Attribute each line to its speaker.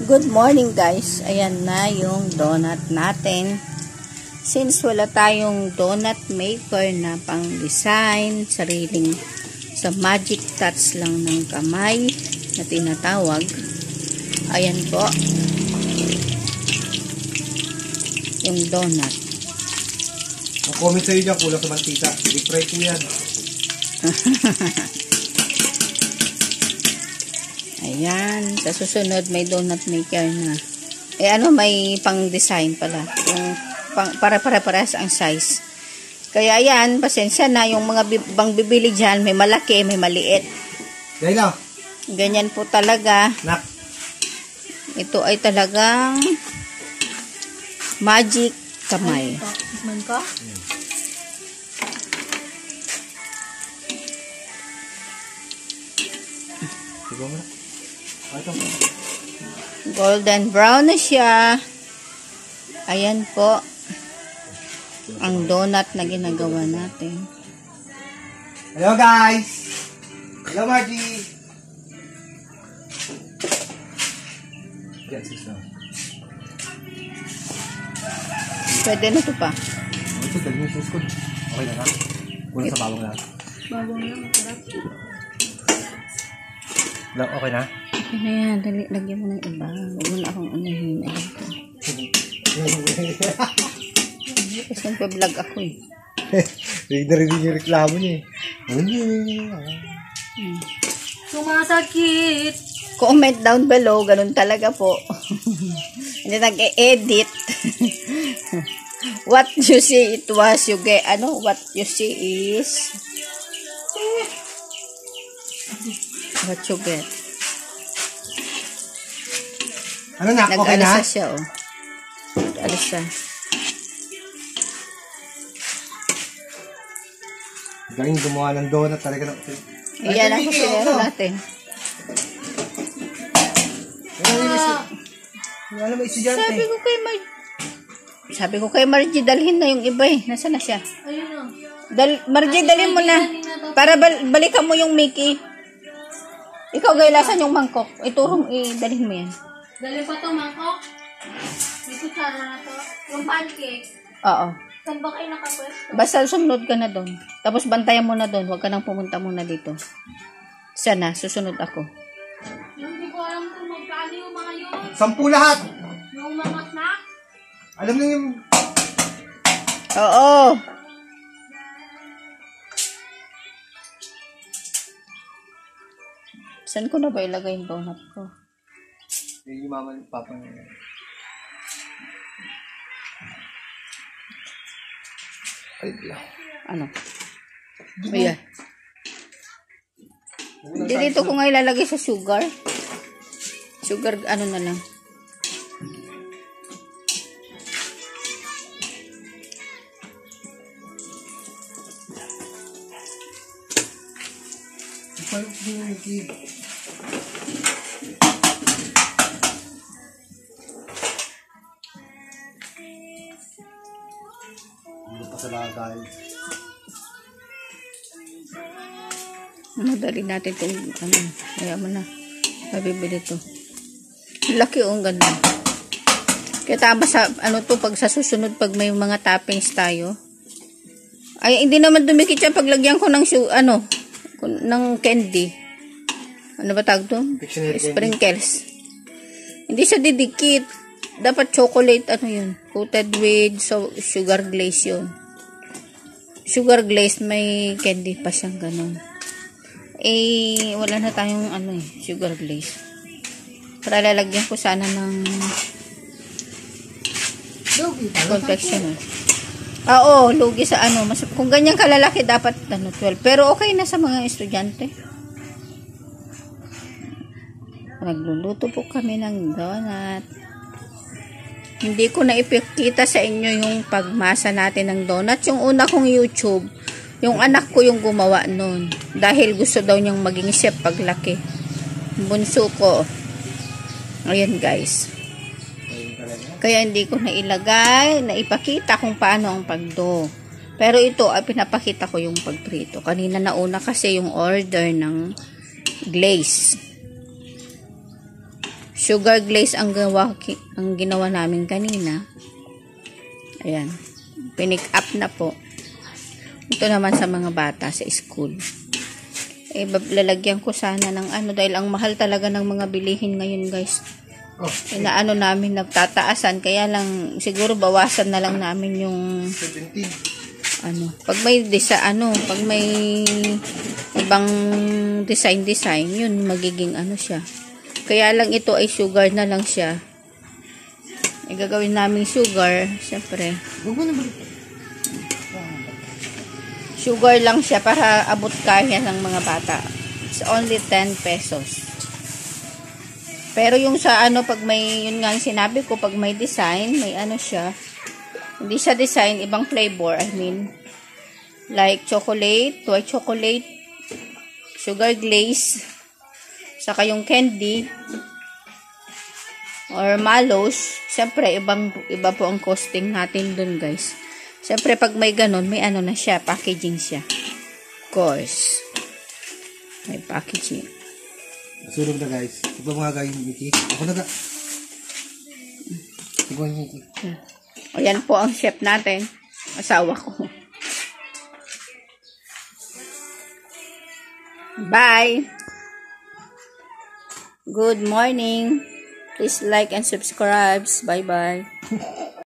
Speaker 1: Good morning guys. Ayan na yung donut natin. Since wala tayong donut maker na pang design, sariling sa magic touch lang ng kamay na tinatawag. Ayan po. Yung donut.
Speaker 2: Ang comment sa'yo dyan, kulang sa mantika. I-fry ko yan.
Speaker 1: Ayan, sa susunod may donut maker na. May pang-design pala. Yung para-parehas ang size. Kaya ayan, pasensya na yung mga bang bibili dyan, may malaki, may maliit.
Speaker 2: Dahil
Speaker 1: Ganyan po talaga.
Speaker 2: Nak.
Speaker 1: Ito ay talagang magic kamay.
Speaker 3: Tikman ko?
Speaker 2: Siguro mo na.
Speaker 1: Golden brown na siya. Ayan po ang donut na ginagawa natin.
Speaker 2: Hello guys! Hello Margie! Yan, sis na.
Speaker 1: Pwede na ito pa.
Speaker 2: Ito, dali mo sis ko. Okay na na. Kulang sa bawang lang.
Speaker 3: Bagong lang, masarap.
Speaker 2: Okay na?
Speaker 1: Okay na yan. Dali, lagyan mo ng iba. Huwag mo na akong anahin. Alam ko. Kasi nagpa-vlog ako eh.
Speaker 2: Hindi na rin yung reklamo niya eh.
Speaker 3: Sumasakit!
Speaker 1: Comment down below. Ganun talaga po. Hindi nag-e-edit. What you see, it was. You get, what you see is what you get.
Speaker 2: Ano na? Okay na?
Speaker 1: Nag-alisa siya, oh. Nag-alisa.
Speaker 2: Galing gumawa ng donut talaga.
Speaker 1: Iyan ang kusinero natin.
Speaker 2: Wala may estudyante.
Speaker 1: Sabi ko kay Margie, dalhin na yung iba eh. Nasaan na siya?
Speaker 3: Ayun o.
Speaker 1: Margie, dalhin mo na. Para balikan mo yung Mickey. Ikaw gaylasan yung mangkok. Dalhin mo yan.
Speaker 3: Dali pa ito, mangkok. May kutsara na to. Yung pancake.
Speaker 1: Oo.
Speaker 3: Saan ba kayo nakapwesto?
Speaker 1: Basta sumunod ka na doon. Tapos bantayan mo na doon. Huwag ka nang pumunta muna dito. Sana, susunod ako.
Speaker 3: Hindi ko alam kung magkano yung mga yun.
Speaker 2: 10 lahat!
Speaker 3: Yung mga snack.
Speaker 2: Alam na yung...
Speaker 1: Oo. Saan ko na ba ilagay yung donut ko?
Speaker 2: Yung mama ng papa niya. Ay,
Speaker 1: Ano? Ayan. Dito ko nga ilalagay sa sugar. Sugar, na lang.
Speaker 2: Hindi pa sa bagay.
Speaker 1: Madali natin itong, kaya mo na. Mabibili ito. Laki ang ganda. Kaya tama sa, pag sa susunod, pag may mga toppings tayo. Ay, hindi naman dumikit siya paglagyan ko ng, ng candy. Ano ba tawag to? Sprinkles. Hindi siya didikit. Dapat chocolate, yun. Coated with sugar glaze yun. Sugar glaze, may candy pa siyang ganun. Wala na tayong, sugar glaze. Para lalagyan ko sana ng confectioner. Oo, lugi sa kung ganyan kalalaki, dapat 12. Pero okay na sa mga estudyante. Nagluluto po kami ng donut. Hindi ko na ipikita sa inyo yung pagmasa natin ng donut. Yung una kong YouTube, yung anak ko yung gumawa nun. Dahil gusto daw niyang maging chef paglaki. Bunso ko. Ayan guys. Kaya hindi ko na ilagay, na ipakita kung paano ang pagdo. Pero ito, pinapakita ko yung pagprito. Kanina nauna kasi yung order ng glaze. Sugar glaze ang ginawa namin kanina. Ayan. Pinick up na po. Ito naman sa mga bata sa school. Lalagyan ko sana ng ano dahil ang mahal talaga ng mga bilihin ngayon, guys. Inaano namin nagtataasan kaya lang siguro bawasan na lang namin yung
Speaker 2: 17.
Speaker 1: pag may pag may ibang design yun magiging siya. Kaya lang ito ay sugar na lang siya. Gagawin namin sugar, syempre. Sugar lang siya para abot kaya ng mga bata. It's only 10 pesos. Pero yung sa pag may, yun nga yung sinabi ko, pag may design, may siya. Hindi siya design, ibang flavor, like chocolate, white chocolate, sugar glaze, saka yung candy, or mallows. Siyempre, iba po ang costing natin dun, guys. Siyempre, pag may ganun, may na siya, packaging siya. Of course. May packaging.
Speaker 2: Sunog na, guys. Ito mga guys, Mickey. Ako na ka. Ito mga Mickey.
Speaker 1: O, yan po ang chef natin. Asawa ko. Bye! Good morning. Please like and subscribe. Bye-bye.